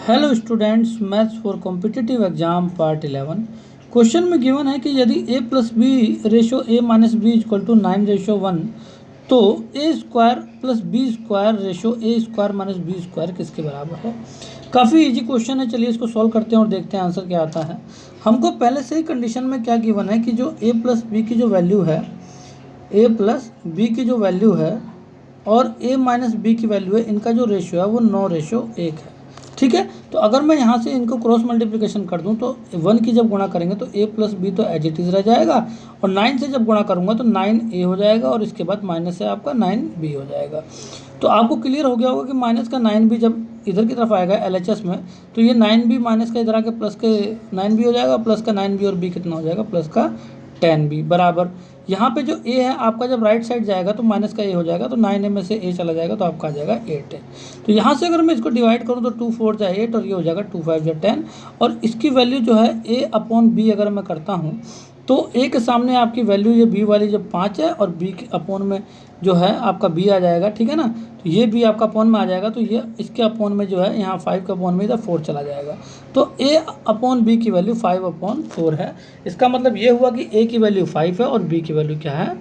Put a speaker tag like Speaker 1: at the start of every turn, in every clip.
Speaker 1: Hello students, maths for competitive exam part 11। Question में given है कि यदि a प्लस B ratio a minus B equal to 9:1 तो a square plus B square ratio a square minus B square किसके बराबर है। काफ़ी इजी क्वेश्चन है, चलिए इसको सॉल्व करते हैं और देखते हैं आंसर क्या आता है। हमको पहले से ही कंडीशन में क्या गिवन है कि जो a प्लस बी की जो वैल्यू है, a प्लस बी की जो वैल्यू है और a माइनस बी की वैल्यू है, इनका जो रेशियो है वो 9:1 है। ठीक है, तो अगर मैं यहाँ से इनको क्रॉस मल्टीप्लिकेशन कर दूँ तो 1 की जब गुणा करेंगे तो a प्लस बी तो एज इट इज़ रह जाएगा, और 9 से जब गुणा करूँगा तो 9a हो जाएगा, और इसके बाद माइनस से आपका 9b हो जाएगा। तो आपको क्लियर हो गया होगा कि माइनस का 9b जब इधर की तरफ आएगा LHS में, तो ये 9b माइनस का इधर आके प्लस के 9b हो जाएगा, प्लस का 9b और b कितना हो जाएगा, प्लस का 10b बराबर। यहाँ पे जो a है आपका जब राइट साइड जाएगा तो माइनस का a हो जाएगा, तो 9a में से a चला जाएगा तो आपका आ जाएगा 8 है। तो यहाँ से अगर मैं इसको डिवाइड करूँ तो 2 4 जा 8 और ये हो जाएगा 2 5 जा 10, और इसकी वैल्यू जो है a अपॉन b अगर मैं करता हूँ तो a के सामने आपकी वैल्यू ये b वाली जब 5 है और b के अपोन में जो है आपका b आ जाएगा, ठीक है ना। तो ये b आपका अपोन में आ जाएगा, तो ये इसके अपोन में जो है यहाँ 5 के अपोन में इधर 4 चला जाएगा, तो a अपॉन b की वैल्यू 5/4 है। इसका मतलब ये हुआ कि a की वैल्यू 5 है और b की वैल्यू क्या है,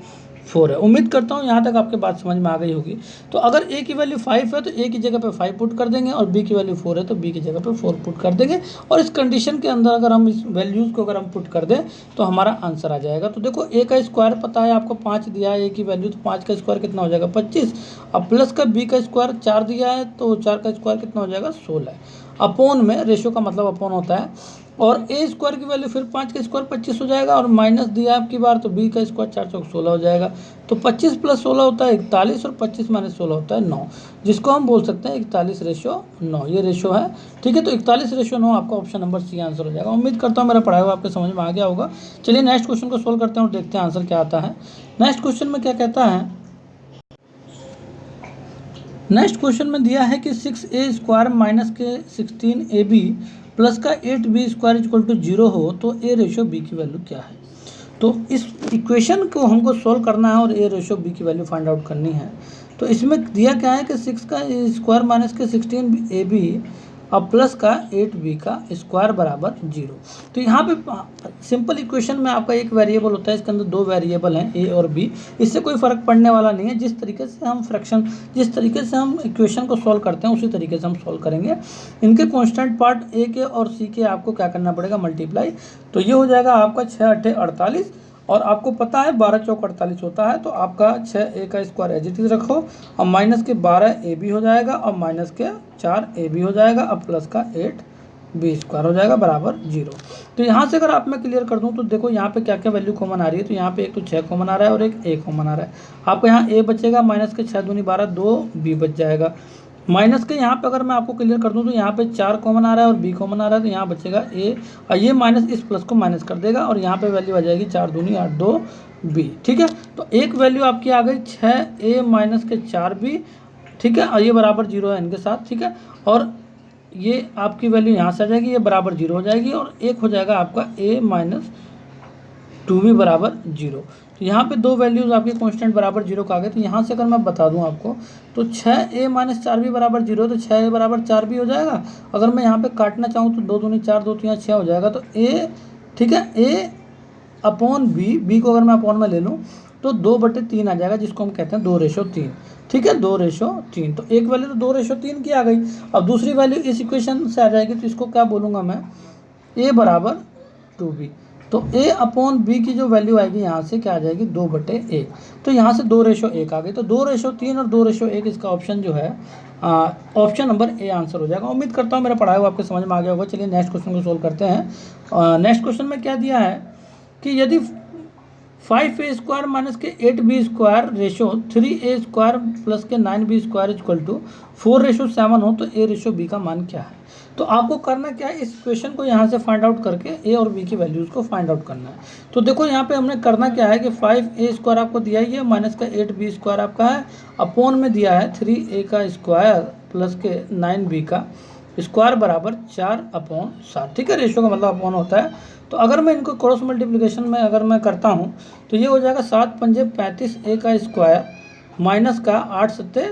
Speaker 1: 4 है। उम्मीद करता हूँ यहाँ तक आपके बात समझ में आ गई होगी। तो अगर a की वैल्यू 5 है तो a की जगह पे 5 पुट कर देंगे, और b की वैल्यू 4 है तो b की जगह पे 4 पुट कर देंगे, और इस कंडीशन के अंदर अगर हम इस वैल्यूज़ को अगर हम पुट कर दें तो हमारा आंसर आ जाएगा। तो देखो a का स्क्वायर पता है आपको 5 दिया है a की वैल्यू, तो 5 का स्क्वायर कितना हो जाएगा 25। अब प्लस का b का स्क्वायर 4 दिया है तो 4 का स्क्वायर कितना हो जाएगा 16। अपोन में रेशो का मतलब अपोन होता है, और a स्क्वायर की वैल्यू फिर 5 का स्क्वायर 25 हो जाएगा, और माइनस दिया आपकी बार तो b का स्क्वायर 4 चौक 16 हो जाएगा। तो 25 प्लस 16 होता है 41, और 25 माइनस 16 होता है 9, जिसको हम बोल सकते हैं 41:9 ये रेशो है। ठीक है, तो 41:9 आपका ऑप्शन नंबर सी आंसर हो जाएगा। उम्मीद करता हूँ मेरा पढ़ाया हुआ आपके समझ में आ गया होगा। चलिए नेक्स्ट क्वेश्चन को सोल्व करते हैं और देखते हैं आंसर क्या आता है। नेक्स्ट क्वेश्चन में क्या कहता है, नेक्स्ट क्वेश्चन में दिया है कि 6a स्क्वायर माइनस के 16ab प्लस का 8b स्क्वायर इक्वल टू 0 हो तो a रेशो b की वैल्यू क्या है। तो इस इक्वेशन को हमको सोल्व करना है और a रेशो b की वैल्यू फाइंड आउट करनी है। तो इसमें दिया क्या है कि 6 का स्क्वायर माइनस के 16ab अब प्लस का 8b का स्क्वायर बराबर 0। तो यहाँ पे सिंपल इक्वेशन में आपका एक वेरिएबल होता है, इसके अंदर 2 वेरिएबल हैं a और b। इससे कोई फ़र्क पड़ने वाला नहीं है, जिस तरीके से हम फ्रैक्शन जिस तरीके से हम इक्वेशन को सॉल्व करते हैं उसी तरीके से हम सॉल्व करेंगे। इनके कांस्टेंट पार्ट a के और c के आपको क्या करना पड़ेगा, मल्टीप्लाई। तो ये हो जाएगा आपका 6 8 48, और आपको पता है 12 चौक 48 होता है, तो आपका 6a का स्क्वायर एज इट इज रखो, और माइनस के 12ab हो जाएगा, और माइनस के 4ab हो जाएगा, अब प्लस का 8b स्क्वायर हो जाएगा बराबर 0। तो यहाँ से अगर आप मैं क्लियर कर दूँ तो देखो यहाँ पे क्या क्या वैल्यू कॉमन आ रही है। तो यहाँ पे एक तो 6 कॉमन आ रहा है और एक a कॉमन आ रहा है। आपको यहाँ a बचेगा, माइनस के 6 दूनी 12 2b बच जाएगा। माइनस के यहाँ पे अगर मैं आपको क्लियर कर दूँ तो यहाँ पे 4 कॉमन आ रहा है और b कॉमन आ रहा है, तो यहाँ बचेगा a, और ये माइनस इस प्लस को माइनस कर देगा, और यहाँ पे वैल्यू आ जाएगी 4 दूनी 8 2b। ठीक है, तो एक वैल्यू आपकी आ गई 6a माइनस के 4b, ठीक है, और ये बराबर 0 है इनके साथ। ठीक है, और ये आपकी वैल्यू यहाँ से आ जाएगी, ये बराबर 0 हो जाएगी, और एक हो जाएगा आपका a माइनस 2b बराबर 0। तो यहाँ पे 2 वैल्यूज़ आपके कांस्टेंट बराबर 0 का आ गए। तो यहाँ से अगर मैं बता दूँ आपको तो 6a माइनस 4b बराबर 0, तो 6a बराबर 4b हो जाएगा। अगर मैं यहाँ पे काटना चाहूँ तो 2 दूनी 4 2 3 6 हो जाएगा, तो a, ठीक है, a अपॉन b को अगर मैं अपॉन में ले लूँ तो 2/3 आ जाएगा, जिसको हम कहते हैं 2:3। ठीक है, 2:3। तो एक वैल्यू तो 2:3 की आ गई। अब दूसरी वैल्यू इस इक्वेशन से आ जाएगी, तो इसको क्या बोलूँगा मैं, a बराबर 2b। तो a अपॉन b की जो वैल्यू आएगी यहाँ से क्या आ जाएगी, 2/1। तो यहाँ से 2:1 आ गई, तो 2:3 और 2:1 इसका ऑप्शन जो है ऑप्शन नंबर ए आंसर हो जाएगा। उम्मीद करता हूँ मेरा पढ़ाया हुआ आपके समझ में आ गया होगा। चलिए नेक्स्ट क्वेश्चन को सोल्व करते हैं। नेक्स्ट क्वेश्चन में क्या दिया है कि यदि 5a स्क्वायर माइनस के 8b square ratio 3a square plus के 9b स्क्वायर इक्वल टू 4:7 हो तो a रेशो b का मान क्या है। तो आपको करना क्या है, इस क्वेश्चन को यहाँ से फाइंड आउट करके a और b की वैल्यूज़ को फाइंड आउट करना है। तो देखो यहाँ पे हमने करना क्या है कि 5a स्क्वायर आपको दिया ही है, माइनस का 8b स्क्वायर आपका है, अपोन में दिया है 3a का स्क्वायर प्लस के 9b का स्क्वायर बराबर 4/7। ठीक है, रेशो का मतलब अपोन होता है। तो अगर मैं इनको क्रॉस मल्टीप्लिकेशन में अगर मैं करता हूँ तो ये हो जाएगा 7 पंजे 35a का स्क्वायर माइनस का 8 सत्ते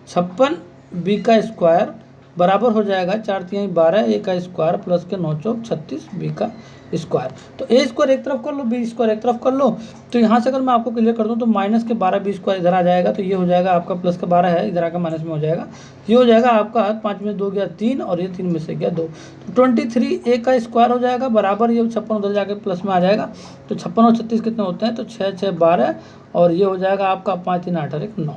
Speaker 1: 56b का स्क्वायर बराबर हो जाएगा 4×3 12 a का स्क्वायर प्लस के 9 चौक 36 b का स्क्वायर। तो ए स्क्वायर एक तरफ कर लो, बी स्क्वायर एक तरफ कर लो। तो यहाँ से अगर मैं आपको क्लियर कर दूँ तो माइनस के 12 बी स्क्वायर इधर आ जाएगा, तो ये हो जाएगा आपका प्लस का 12 है, इधर आकर माइनस में हो जाएगा, ये हो जाएगा आपका 5 में 2 गया 3 और ये 3 में से गया 2, तो 23 ए का स्क्वायर हो जाएगा बराबर ये 56 उधर जाके प्लस में आ जाएगा। तो 56 और 36 कितने होते हैं, तो 6 6 12 और ये हो जाएगा आपका 5 3 8 और 1 9,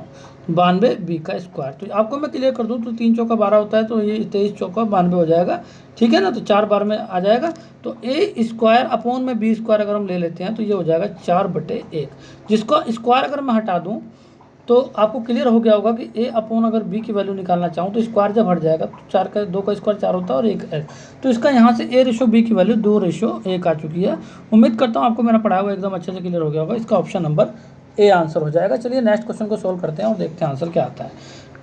Speaker 1: 92 बी का स्क्वायर। तो आपको मैं क्लियर कर दूं तो 3 चौका 12 होता है, तो ये 23 चौका 92 हो जाएगा, ठीक है ना। तो 4 बार में आ जाएगा। तो ए स्क्वायर अपॉन में बी स्क्वायर अगर हम ले लेते हैं तो ये हो जाएगा 4/1, जिसको स्क्वायर अगर मैं हटा दूं तो आपको क्लियर हो गया होगा कि ए अपॉन अगर बी की वैल्यू निकालना चाहूँ तो स्क्वायर जब हट जाएगा तो 4 का 2 का स्क्वायर 4 होता है और 1 है। तो इसका यहाँ से A/B की वैल्यू 2/1 आ चुकी है। उम्मीद करता हूँ आपको मेरा पढ़ाया हुआ एकदम अच्छे से क्लियर हो गया होगा। इसका ऑप्शन नंबर ए आंसर हो जाएगा। चलिए नेक्स्ट क्वेश्चन को सोल्व करते हैं और देखते हैं आंसर क्या आता है।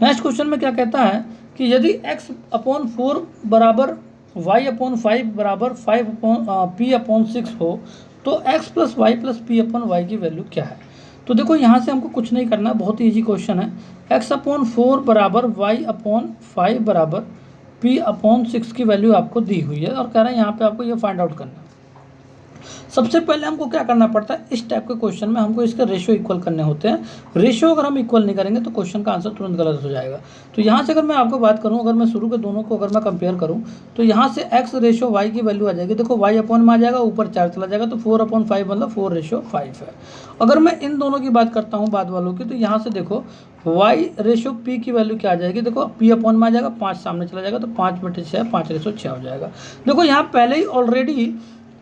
Speaker 1: नेक्स्ट क्वेश्चन में क्या कहता है कि यदि x/4 बराबर y/5 बराबर 5p/6 हो तो x + y + p/y की वैल्यू क्या है। तो देखो यहाँ से हमको कुछ नहीं करना, बहुत ही ईजी क्वेश्चन है। x/4 बराबर y/5 बराबर p/6 की वैल्यू आपको दी हुई है और कह रहा है यहाँ पे आपको ये फाइंड आउट करना है। सबसे पहले हमको क्या करना पड़ता है, इस टाइप के क्वेश्चन में हमको इसके रेशियो इक्वल करने होते हैं। रेशियो अगर हम इक्वल नहीं करेंगे तो क्वेश्चन का आंसर तुरंत गलत हो जाएगा। तो यहाँ से अगर मैं आपको बात करूँ, अगर मैं शुरू के दोनों को अगर मैं कंपेयर करूँ तो यहाँ से x/y की वैल्यू आ जाएगी। देखो y अपॉन में आ जाएगा, ऊपर 4 चला जाएगा, तो 4/5 मतलब 4/5 है। अगर मैं इन दोनों की बात करता हूँ बाद वालों की, तो यहाँ से देखो y/p की वैल्यू क्या आ जाएगी, देखो p अपॉन में आ जाएगा, 5 सामने चला जाएगा, तो 5/6 5/6 हो जाएगा। देखो यहाँ पहले ही ऑलरेडी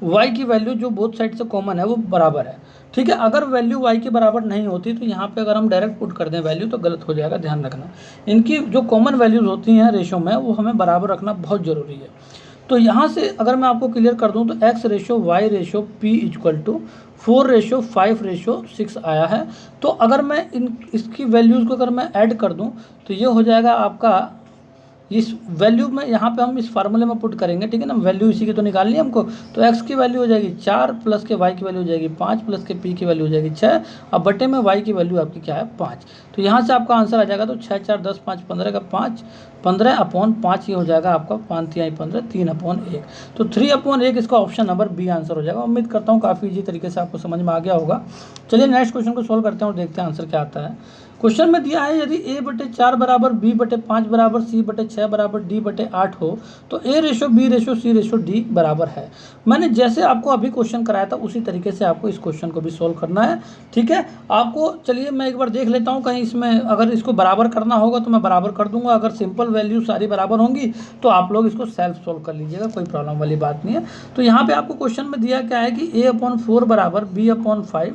Speaker 1: y की वैल्यू जो बोथ साइड से कॉमन है वो बराबर है, ठीक है। अगर वैल्यू y के बराबर नहीं होती तो यहाँ पे अगर हम डायरेक्ट पुट कर दें वैल्यू तो गलत हो जाएगा, ध्यान रखना। इनकी जो कॉमन वैल्यूज होती हैं रेशो में वो हमें बराबर रखना बहुत ज़रूरी है। तो यहाँ से अगर मैं आपको क्लियर कर दूँ तो x/y/p = 4/5/6 आया है। तो अगर मैं इसकी वैल्यूज़ को अगर मैं ऐड कर दूँ तो ये हो जाएगा आपका, इस वैल्यू में यहाँ पे हम इस फार्मूले में पुट करेंगे, ठीक है ना। वैल्यू इसी की तो निकालनी है हमको, तो x की वैल्यू हो जाएगी 4 प्लस के y की वैल्यू हो जाएगी 5 प्लस के p की वैल्यू हो जाएगी 6, अब बटे में y की वैल्यू आपकी क्या है 5। तो यहाँ से आपका आंसर आ जाएगा, तो 6 4 10 5 15 का 5 15/5 ये हो जाएगा आपका 5 3 15 3/1। तो 3/1 इसका ऑप्शन नंबर बी आंसर हो जाएगा। उम्मीद करता हूँ काफ़ी ईजी तरीके से आपको समझ में आ गया होगा। चलिए नेक्स्ट क्वेश्चन को सोल्व करते हैं और देखते हैं आंसर क्या आता है। क्वेश्चन में दिया है यदि a/4 बराबर b/5 बराबर c/6 बराबर d/8 हो तो a/b/c/d बराबर है। मैंने जैसे आपको अभी क्वेश्चन कराया था उसी तरीके से आपको इस क्वेश्चन को भी सोल्व करना है, ठीक है। आपको चलिए मैं एक बार देख लेता हूँ, कहीं इसमें अगर इसको बराबर करना होगा तो मैं बराबर कर दूंगा। अगर सिंपल वैल्यू सारी बराबर होंगी तो आप लोग इसको सेल्फ सोल्व कर लीजिएगा, कोई प्रॉब्लम वाली बात नहीं है। तो यहाँ पर आपको क्वेश्चन में दिया क्या है कि a/4 बराबर b/5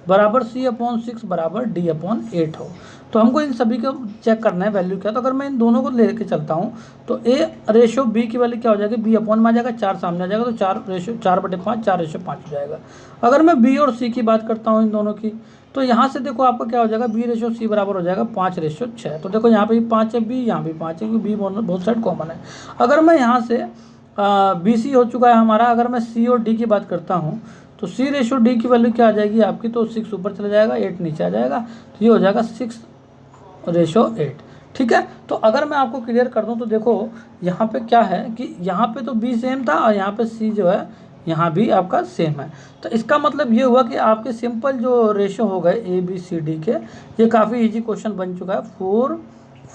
Speaker 1: बराबर c/6 बराबर d/8 हो। तो हमको इन सभी को चेक करना है वैल्यू क्या। तो अगर मैं इन दोनों को लेके चलता हूँ तो a/b की वैल्यू क्या हो जाएगी, b अपॉन में आ जाएगा, 4 सामने आ जाएगा, तो 4/5 4/5 हो जाएगा। अगर मैं b और c की बात करता हूँ इन दोनों की, तो यहाँ से देखो आपका क्या हो जाएगा, b/c बराबर हो जाएगा 5/6। तो देखो यहाँ पे भी 5 है, b यहाँ भी 5 है, क्योंकि b बहुत साइड कॉमन है। अगर मैं यहाँ से BC हो चुका है हमारा, अगर मैं C और D की बात करता हूँ तो C/D की वैल्यू क्या आ जाएगी आपकी, तो 6 ऊपर चला जाएगा, 8 नीचे आ जाएगा, तो ये हो जाएगा 6/8, ठीक है। तो अगर मैं आपको क्लियर कर दूं तो देखो यहाँ पे क्या है कि यहाँ पे तो B सेम था और यहाँ पे C जो है यहाँ भी आपका सेम है। तो इसका मतलब ये हुआ कि आपके सिंपल जो रेशो हो गए ABCD के, ये काफ़ी इजी क्वेश्चन बन चुका है। 4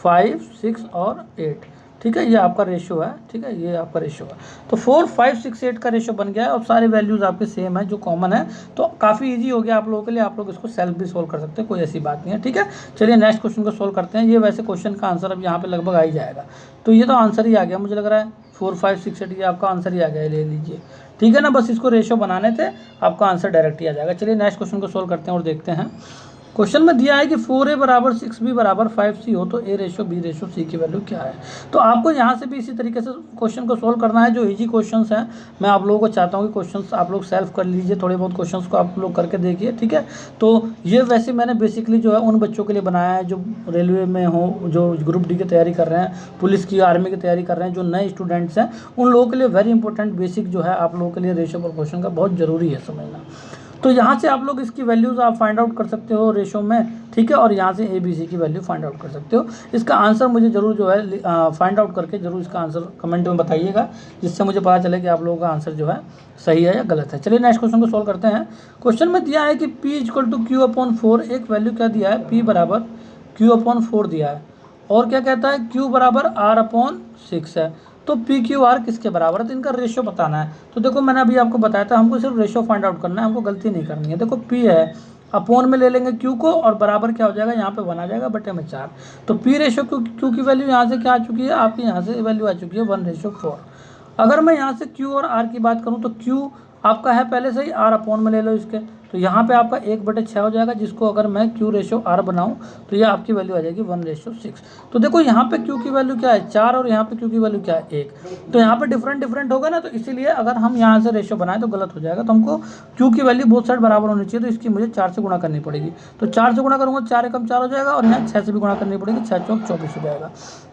Speaker 1: 5 6 और 8, ठीक है, ये आपका रेशो है, ठीक है, ये आपका रेशो है। तो 4 5 6 8 का रेशो बन गया है और सारे वैल्यूज़ आपके सेम है जो कॉमन है। तो काफ़ी इजी हो गया आप लोगों के लिए, आप लोग इसको सेल्फ भी सोल्व कर सकते हैं, कोई ऐसी बात नहीं है, ठीक है। चलिए नेक्स्ट क्वेश्चन को सोल्व करते हैं। ये वैसे क्वेश्चन का आंसर अब यहाँ पे लगभग आ ही जाएगा। तो ये तो आंसर ही आ गया मुझे लग रहा है, 4 5 6 8 ये आपका आंसर ही आ गया, ले लीजिए, ठीक है ना। बस इसको रेशो बनाने थे, आपका आंसर डायरेक्ट ही आ जाएगा। चलिए नेक्स्ट क्वेश्चन को सोल्व करते हैं और देखते हैं। क्वेश्चन में दिया है कि 4a बराबर 6b बराबर 5c हो तो a/b/c की वैल्यू क्या है। तो आपको यहाँ से भी इसी तरीके से क्वेश्चन को सोल्व करना है। जो इजी क्वेश्चंस हैं मैं आप लोगों को चाहता हूँ कि क्वेश्चंस आप लोग सेल्फ कर लीजिए, थोड़े बहुत क्वेश्चंस को आप लोग करके देखिए, ठीक है। तो ये वैसे मैंने बेसिकली जो है उन बच्चों के लिए बनाया है जो रेलवे में हो, जो ग्रुप डी की तैयारी कर रहे हैं, पुलिस की, आर्मी की तैयारी कर रहे हैं, जो नए स्टूडेंट्स हैं, उन लोगों के लिए वेरी इंपॉर्टेंट बेसिक जो है आप लोगों के लिए रेशियो प्रोपोर्शन का बहुत ज़रूरी है समझना। तो यहाँ से आप लोग इसकी वैल्यूज़ आप फाइंड आउट कर सकते हो रेशो में, ठीक है, और यहाँ से ए बी सी की वैल्यू फाइंड आउट कर सकते हो। इसका आंसर मुझे ज़रूर जो है फाइंड आउट करके ज़रूर इसका आंसर कमेंट में बताइएगा, जिससे मुझे पता चले कि आप लोगों का आंसर जो है सही है या गलत है। चलिए नेक्स्ट क्वेश्चन को सॉल्व करते हैं। क्वेश्चन में दिया है कि P = Q/4, एक वैल्यू क्या दिया है, P = Q/4 दिया है, और क्या कहता है Q = R/6 है। तो PQR किसके बराबर है, तो इनका रेशो बताना है। तो देखो मैंने अभी आपको बताया था, हमको सिर्फ रेशो फाइंड आउट करना है, हमको गलती नहीं करनी है। देखो P है, अपॉन में ले लेंगे Q को, और बराबर क्या हो जाएगा, यहाँ पे 1 आ जाएगा बटे में 4। तो P रेशो Q की वैल्यू यहाँ से क्या आ चुकी है, आपकी यहाँ से वैल्यू आ चुकी है 1:4। अगर मैं यहाँ से Q और R की बात करूँ तो Q आपका है पहले से ही, R अपॉन में ले लो इसके, तो यहाँ पे आपका 1/6 हो जाएगा, जिसको अगर मैं Q/R बनाऊँ तो ये आपकी वैल्यू आ जाएगी 1:6। तो देखो यहाँ पे Q की वैल्यू क्या है 4, और यहाँ पे Q की वैल्यू क्या है 1, तो यहाँ पे डिफरेंट होगा ना, तो इसीलिए अगर हम यहाँ से रेशो बनाएं तो गलत हो जाएगा। तो हमको Q की वैल्यू बोथ साइड बराबर होनी चाहिए, तो इसकी मुझे 4 से गुणा करनी पड़ेगी। तो 4 से गुणा करूँगा, 4 एकम 4 हो जाएगा, और यहाँ 6 से भी गुणा करनी पड़ेगी, 6 चौक 24 हो जाएगा।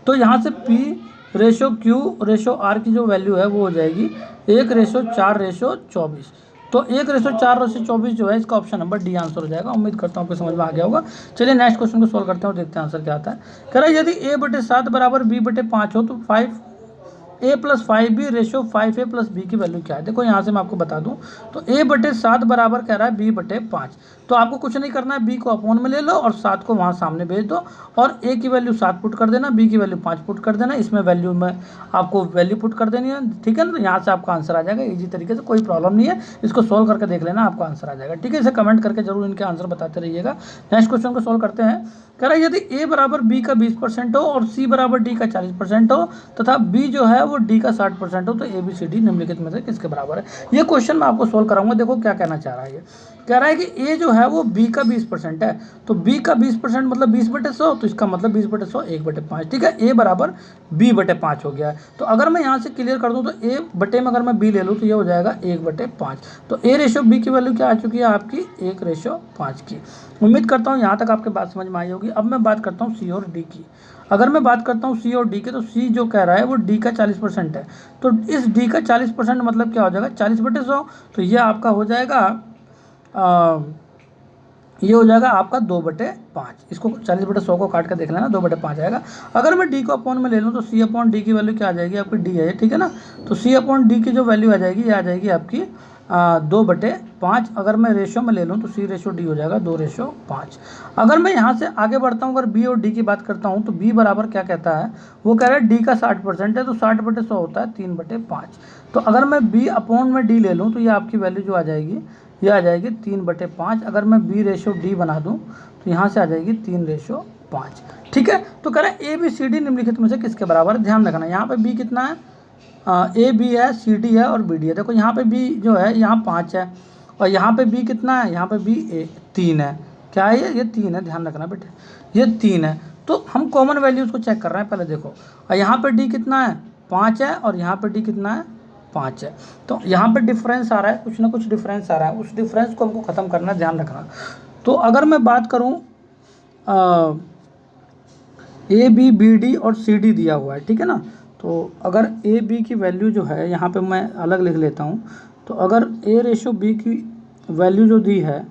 Speaker 1: तो यहाँ से P/Q/R की जो वैल्यू है वो हो जाएगी 1:4:24। तो 1:4:24 जो है इसका ऑप्शन नंबर डी आंसर हो जाएगा। उम्मीद करता हूँ आपको समझ में आ गया होगा। चलिए नेक्स्ट क्वेश्चन को सॉल्व करते हैं और देखते हैं आंसर क्या आता है। कह रहा है यदि A/7 = B/5 हो तो 5A + 5B ratio 5A + B की वैल्यू क्या है। देखो यहाँ से मैं आपको बता दूँ, तो A/7 बराबर कह रहा है B/5। तो आपको कुछ नहीं करना है, B को अपॉन में ले लो और 7 को वहाँ सामने भेज दो, और A की वैल्यू 7 पुट कर देना, B की वैल्यू 5 पुट कर देना, इसमें वैल्यू में आपको वैल्यू पुट कर देनी है, ठीक है ना। तो यहाँ से आपका आंसर आ जाएगा इजी तरीके से, कोई प्रॉब्लम नहीं है, इसको सोल्व करके देख लेना, आपका आंसर आ जाएगा, ठीक है। इसे कमेंट करके जरूर इनके आंसर बताते रहिएगा। नेक्स्ट क्वेश्चन को सोल्व करते हैं। कह रहा है यदि A = B का 20% हो और C = D का 40% हो तथा B जो है वो D का 60% हो, तो ABCD निम्नलिखित में से किसके बराबर है। ये क्वेश्चन मैं आपको सोल्व कराऊंगा। देखो क्या कहना चाह रहा है, ये कह रहा है कि A जो है वो B का 20% है, तो B का 20% मतलब 20/100, तो इसका मतलब 20/100 1/5, ठीक है। A = B/5 हो गया है। तो अगर मैं यहाँ से क्लियर कर दूँ तो A बटे में अगर मैं B ले लूँ तो ये हो जाएगा 1/5। तो A/B की वैल्यू क्या आ चुकी है आपकी 1/5 की। उम्मीद करता हूँ यहाँ तक आपके बात समझ में आई होगी। अब मैं बात करता हूँ C और D की। अगर मैं बात करता हूँ C और D के, तो C जो कह रहा है वो D का 40% है, तो इस D का 40% मतलब क्या हो जाएगा 40/100, तो ये आपका हो जाएगा ये हो जाएगा आपका 2/5। इसको 40/100 को काट कर देख लेना, 2/5 आएगा। अगर मैं D को अपॉन में ले लूँ तो C/D की वैल्यू क्या आ जाएगी आपकी D है, ठीक है ना। तो C/D की जो वैल्यू आ जाएगी ये आ जाएगी आपकी 2/5। अगर मैं रेशो में ले लूँ तो C/D हो जाएगा 2/5। अगर मैं यहाँ से आगे बढ़ता हूँ, अगर B और D की बात करता हूँ, तो B बराबर क्या कहता है, वो कह रहा है D का 60% है, तो 60/100 होता है 3/5। तो अगर मैं B अपॉन में D ले लूँ तो ये आपकी वैल्यू जो आ जाएगी ये आ जाएगी 3/5। अगर मैं B/D बना दूँ तो यहाँ से आ जाएगी 3/5, ठीक है। तो कह रहा है ABCD निम्नलिखित में से किसके बराबर है। ध्यान रखना यहाँ पे B कितना है, AB है, CD है और BD है। देखो यहाँ पे B जो है यहाँ 5 है, और यहाँ पे B कितना है, यहाँ पे B 3 है। क्या है ये 3 है, ध्यान रखना बेटे, ये 3 है। तो हम कॉमन वैल्यूज़ को चेक कर रहे हैं पहले। देखो और यहाँ पे D कितना है 5 है, और यहाँ पे D कितना है 5 है। तो यहाँ पे डिफरेंस आ रहा है, कुछ ना कुछ डिफरेंस आ रहा है, उस डिफरेंस को हमको ख़त्म करना है, ध्यान रखना। तो अगर मैं बात करूँ ABBD और CD दिया हुआ है, ठीक है ना। तो अगर AB की वैल्यू जो है यहाँ पे मैं अलग लिख लेता हूँ। तो अगर A/B की वैल्यू जो दी है,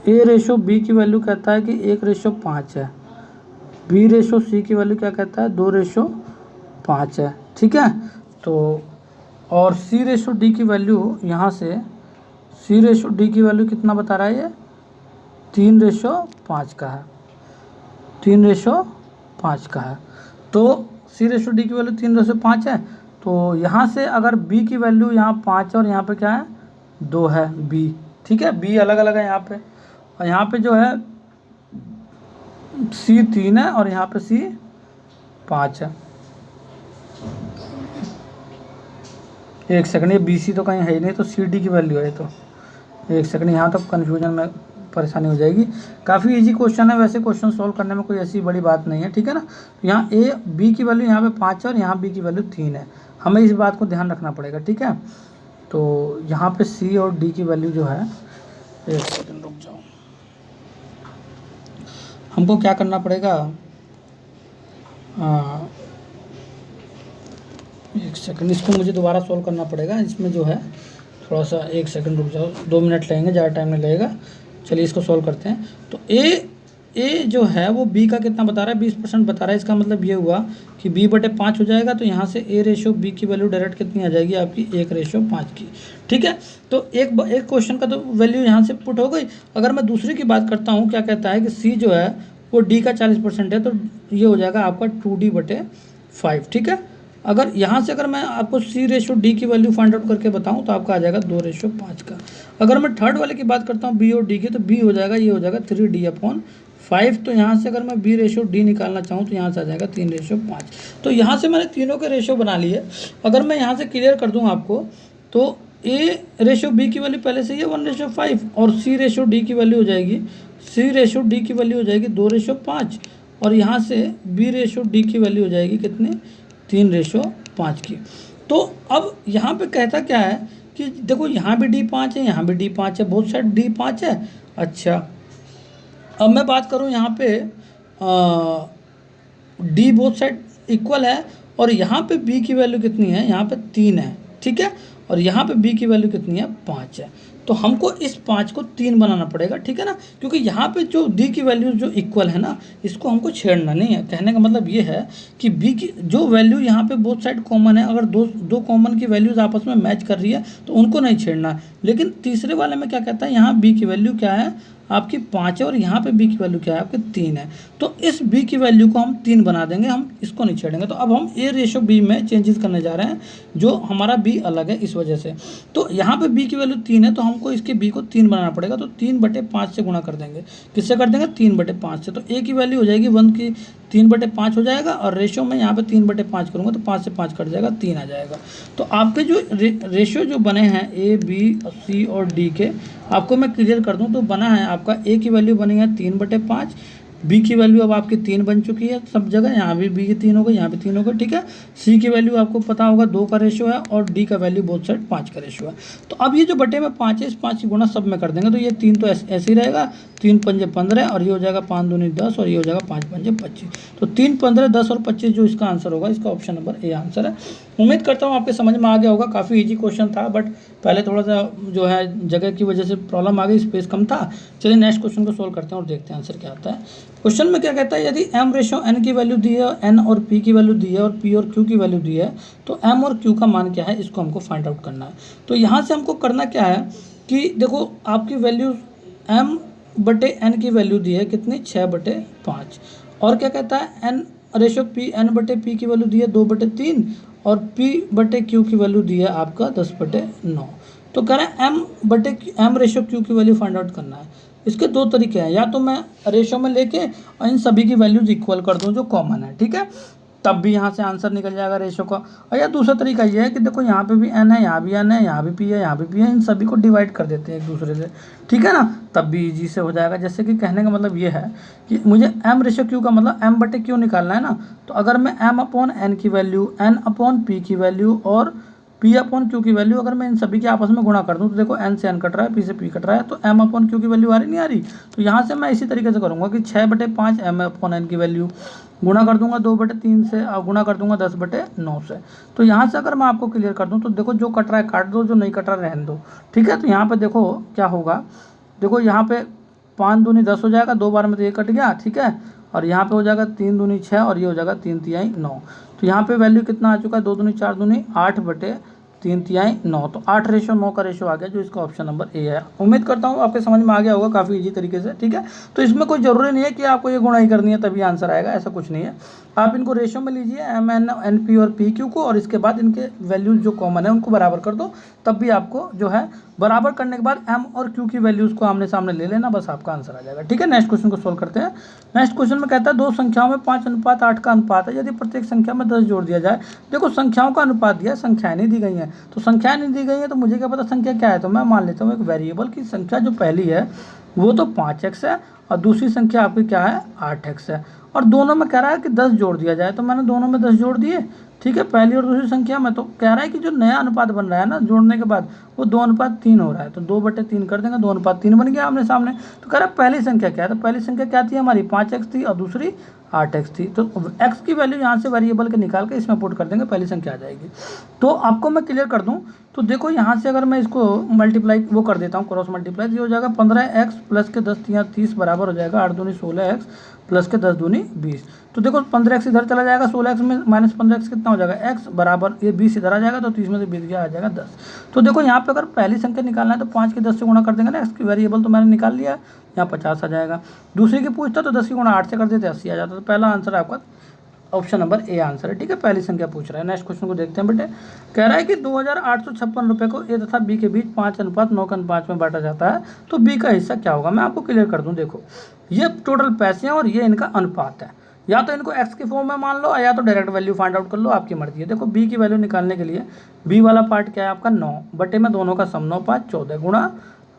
Speaker 1: A/B की वैल्यू कहता है कि 1/5 है, B/C की वैल्यू क्या कहता है 2/5 है, ठीक है। तो और C/D की वैल्यू यहाँ से C/D की वैल्यू कितना बता रहा है, ये 3/5 का है, 3/5 का है। तो C/D की वैल्यू 3/5 है। तो यहाँ से अगर B की वैल्यू यहाँ 5 है और यहाँ पे क्या है 2 है B, ठीक है। B अलग अलग है यहाँ पे, और यहाँ पे जो है C 3 है और यहाँ पे C 5 है। एक सेकंड, ये BC तो कहीं है ही नहीं, तो CD की वैल्यू है। तो एक सेकंड, यहाँ तक कन्फ्यूजन में परेशानी हो जाएगी। काफ़ी इजी क्वेश्चन है, वैसे क्वेश्चन सॉल्व करने में कोई ऐसी बड़ी बात नहीं है, ठीक है ना। तो यहाँ B की वैल्यू यहाँ पे 5 है और यहाँ B की वैल्यू 3 है, हमें इस बात को ध्यान रखना पड़ेगा, ठीक है। तो यहाँ पे C और D की वैल्यू जो है, एक सेकंड रुक जाओ, हमको क्या करना पड़ेगा, एक सेकंड, इसको मुझे दोबारा सॉल्व करना पड़ेगा। इसमें जो है थोड़ा सा 1 सेकंड रुक जाओ, 2 मिनट लगेंगे, ज़्यादा टाइम नहीं लगेगा। चलिए इसको सॉल्व करते हैं। तो ए जो है वो बी का कितना बता रहा है, 20% बता रहा है। इसका मतलब ये हुआ कि b/5 हो जाएगा। तो यहाँ से a रेशो b की वैल्यू डायरेक्ट कितनी आ जाएगी आपकी, 1:5 की। ठीक है, तो एक क्वेश्चन का तो वैल्यू यहाँ से पुट हो गई। अगर मैं दूसरे की बात करता हूँ, क्या कहता है कि c जो है वो d का 40% है, तो ये हो जाएगा आपका 2d/5। ठीक है, अगर यहाँ से अगर मैं आपको c/d की वैल्यू फाइंड आउट करके बताऊँ तो आपका आ जाएगा 2:5 का। अगर मैं थर्ड वाले की बात करता हूँ b और d की, तो b हो जाएगा, ये हो जाएगा 3d/5। तो यहाँ से अगर मैं b/d निकालना चाहूँ तो यहाँ से आ जाएगा 3:5। तो यहाँ से मैंने तीनों के रेशो बना लिए। अगर मैं यहाँ से क्लियर कर दूँ आपको, तो a/b की वैल्यू पहले से ही है 1:5, और c/d की वैल्यू हो जाएगी, c/d की वैल्यू हो जाएगी 2:5, और यहाँ से b/d की वैल्यू हो जाएगी कितने, 3:5 की। तो अब यहाँ पे कहता क्या है कि देखो यहाँ भी d5 है, यहाँ भी d5 है, बोथ साइड d5 है। अच्छा, अब मैं बात करूँ यहाँ पे डी बोथ साइड इक्वल है, और यहाँ पे b की वैल्यू कितनी है, यहाँ पे 3 है। ठीक है, और यहाँ पे b की वैल्यू कितनी है, 5 है। तो हमको इस 5 को 3 बनाना पड़ेगा। ठीक है ना, क्योंकि यहाँ पे जो d की वैल्यू जो इक्वल है ना, इसको हमको छेड़ना नहीं है। कहने का मतलब ये है कि b की जो वैल्यू यहाँ पे बोथ साइड कॉमन है, अगर दो कॉमन की वैल्यूज आपस में मैच कर रही है तो उनको नहीं छेड़ना है। लेकिन तीसरे वाले में क्या कहता है, यहाँ b की वैल्यू क्या है आपकी 5 है, और यहाँ पे b की वैल्यू क्या है आपकी 3 है। तो इस b की वैल्यू को हम 3 बना देंगे, हम इसको नहीं छेड़ेंगे। तो अब हम a/b में चेंजेस करने जा रहे हैं, जो हमारा b अलग है इस वजह से। तो यहाँ पे b की वैल्यू 3 है, तो हमको इसके b को 3 बनाना पड़ेगा। तो 3/5 से गुणा कर देंगे। किससे कर देंगे, 3/5 से। तो a की वैल्यू हो जाएगी 1 की 3/5 हो जाएगा, और रेशो में यहाँ पे 3/5 करूँगा तो 5 से 5 कट जाएगा, 3 आ जाएगा। तो आपके जो रेशो जो बने हैं a, b, c और d के, आपको मैं क्लियर कर दूं तो बना है आपका a की वैल्यू बनी है 3/5, b की वैल्यू अब आपकी 3 बन चुकी है सब जगह, यहाँ भी b की 3 हो गई, यहाँ भी 3 हो गई। ठीक है, c की वैल्यू आपको पता होगा 2 का रेशो है, और d का वैल्यू बोथ साइड 5 का रेशो है। तो अब ये जो बटे में 5 है, इस 5 की गुणा सब में कर देंगे। तो ये 3 तो ऐसे ही रहेगा, 3 पंजे 15, और ये हो जाएगा 5 दूनी 10, और ये हो जाएगा 5 पंजे 25। तो 3, 15, 10 और 25 जो इसका आंसर होगा, इसका ऑप्शन नंबर ए आंसर है। उम्मीद करता हूँ आपके समझ में आ गया होगा। काफ़ी इजी क्वेश्चन था, बट पहले थोड़ा सा जो है जगह की वजह से प्रॉब्लम आ गई, स्पेस कम था। चलिए नेक्स्ट क्वेश्चन को सोल्व करते हैं और देखते हैं आंसर क्या आता है। क्वेश्चन में क्या कहता है, यदि m/n की वैल्यू दी है, n और p की वैल्यू दी है, और p और q की वैल्यू दी है, तो m और q का मान क्या है, इसको हमको फाइंड आउट करना है। तो यहाँ से हमको करना क्या है कि देखो आपकी वैल्यू m/n की वैल्यू दी है कितनी, 6/5, और क्या कहता है n/p की वैल्यू दी है 2/3, और p/q की वैल्यू दी है आपका 10/9। तो कह रहा है m/q की वैल्यू फाइंड आउट करना है। इसके दो तरीके हैं, या तो मैं रेशो में लेके और इन सभी की वैल्यूज इक्वल कर दूं जो कॉमन है। ठीक है, तब भी यहाँ से आंसर निकल जाएगा रेशो का। और या दूसरा तरीका ये है कि देखो यहाँ पे भी n है, यहाँ भी n है, यहाँ भी p है, यहाँ भी p है, इन सभी को डिवाइड कर देते हैं एक दूसरे से। ठीक है ना, तब भी इजी से हो जाएगा। जैसे कि कहने का मतलब ये है कि मुझे m/q का मतलब m/q निकालना है ना, तो अगर मैं m/n की वैल्यू, n/p की वैल्यू और p/q की वैल्यू अगर मैं इन सभी के आपस में गुणा कर दूं, तो देखो n से n कट रहा है, p से p कट रहा है, तो m/q की वैल्यू आ रही नहीं आ रही। तो यहाँ से मैं इसी तरीके से करूँगा कि 6/5 m/n की वैल्यू गुणा कर दूंगा 2/3 से, और गुणा कर दूंगा 10/9 से। तो यहाँ से अगर मैं आपको क्लियर कर दूँ, तो देखो जो कट रहा है काट दो, जो नहीं कट रहा है रहने दो। ठीक है, तो यहाँ पर देखो क्या होगा, देखो यहाँ पे 5 दूनी 10 हो जाएगा, 2 बार में तो ये कट गया। ठीक है, और यहाँ पे हो जाएगा 3 दूनी 6, और ये हो जाएगा 3 तिहाई 9। तो यहाँ पे वैल्यू कितना आ चुका है, 2 दूनी 4 दूनी 8/3 तिहाई 9। तो 8:9 का रेशो आ गया, जो इसका ऑप्शन नंबर ए है। उम्मीद करता हूँ आपके समझ में आ गया होगा काफ़ी इजी तरीके से। ठीक है, तो इसमें कोई ज़रूरी नहीं है कि आपको ये गुणा ही करनी है तभी आंसर आएगा, ऐसा कुछ नहीं है। आप इनको रेशो में लीजिए m/n, n/p और p/q को, और इसके बाद इनके वैल्यूज जो कॉमन है उनको बराबर कर दो, तब भी आपको जो है बराबर करने के बाद m और q की वैल्यूज़ को आमने सामने ले लेना, बस आपका आंसर आ जाएगा। ठीक है, नेक्स्ट क्वेश्चन को सोल्व करते हैं। नेक्स्ट क्वेश्चन में कहता है दो संख्याओं में 5:8 का अनुपात है, यदि प्रत्येक संख्या में 10 जोड़ दिया जाए। देखो संख्याओं का अनुपात दिया, संख्याएं नहीं दी गई हैं, तो संख्याएं नहीं दी गई हैं तो मुझे क्या पता संख्या क्या है। तो मैं मान लेता हूँ एक वेरिएबल की संख्या जो पहली है वो तो 5x है, और दूसरी संख्या आपकी क्या है, 8x है, और दोनों में कह रहा है कि 10 जोड़ दिया जाए। तो मैंने दोनों में 10 जोड़ दिए, ठीक है, पहली और दूसरी संख्या में तो कह रहा है कि जो नया अनुपात बन रहा है ना जोड़ने के बाद वो 2:3 हो रहा है, तो 2/3 कर देंगे, 2:3 बन गया आमने सामने। तो कह रहा है पहली संख्या क्या है, तो पहली संख्या क्या थी हमारी 5x थी और दूसरी 8x थी। तो x की वैल्यू यहाँ से वेरिएबल के निकाल के इसमें पुट कर देंगे, पहली संख्या आ जाएगी। तो आपको मैं क्लियर कर दूँ तो देखो यहाँ से अगर मैं इसको मल्टीप्लाई वो कर देता हूँ, क्रॉस मल्टीप्लाई, तो ये हो जाएगा 15x प्लस के 10 × 30 बराबर हो जाएगा 8 दूनी 16x प्लस के 10 दूनी 20। तो देखो 15x इधर चला जाएगा, 16x में माइनस 15x कितना हो जाएगा x बराबर ये 20 इधर आ जाएगा, तो 30 में से 20 गया आ जाएगा 10। तो देखो यहाँ पे अगर पहली संख्या निकालना है तो 5 के 10 से गुणा कर देंगे ना, x की वेरिएबल तो मैंने निकाल लिया, यहाँ 50 आ जाएगा। दूसरी की पूछता तो 10 की गुणा 8 से कर देते 80 आ जाता। तो पहला आंसर आपका ऑप्शन नंबर ए आंसर है। ठीक है, पहली संख्या पूछ रहा है। नेक्स्ट क्वेश्चन को देखते हैं बेटे। कह रहा है कि 2856 रुपये को ए तथा बी के बीच 5:9:5 में बांटा जाता है, तो बी का हिस्सा क्या होगा। मैं आपको क्लियर कर दूं, देखो ये टोटल पैसे हैं और ये इनका अनुपात है, या तो इनको एक्स के फॉर्म में मान लो या तो डायरेक्ट वैल्यू फाइंड आउट कर लो, आपकी मर्जी है। देखो बी की वैल्यू निकालने के लिए बी वाला पार्ट क्या है आपका 9 बटे में दोनों का सम 9 5 14 गुणा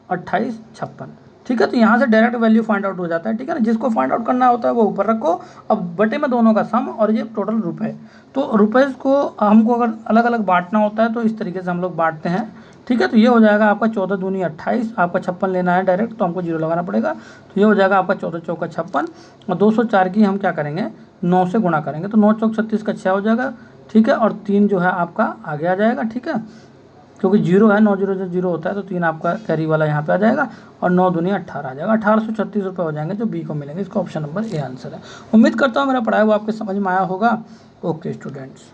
Speaker 1: 28 56। ठीक है, तो यहाँ से डायरेक्ट वैल्यू फाइंड आउट हो जाता है। ठीक है ना, जिसको फाइंड आउट करना होता है वो ऊपर रखो। अब बटे में दोनों का सम और ये टोटल रुपए, तो रुपए को हमको अगर अलग अलग बांटना होता है तो इस तरीके से हम लोग बांटते हैं। ठीक है, तो ये हो जाएगा आपका 14 दूनी 28, आपका 56 लेना है डायरेक्ट तो हमको 0 लगाना पड़ेगा। तो ये हो जाएगा आपका 14 चौका 56 और 204 की हम क्या करेंगे 9 से गुणा करेंगे, तो 9 चौक 36 का 6 हो जाएगा। ठीक है, और 3 जो है आपका आगे आ जाएगा। ठीक है, क्योंकि 0 है, 9 0 0 होता है तो 3 आपका कैरी वाला यहाँ पे आ जाएगा और 9 दूनी 18 आ जाएगा। 1836 रुपये हो जाएंगे जो बी को मिलेंगे। इसका ऑप्शन नंबर ए आंसर है। उम्मीद करता हूँ मेरा पढ़ाया वो आपके समझ में आया होगा। Okay students.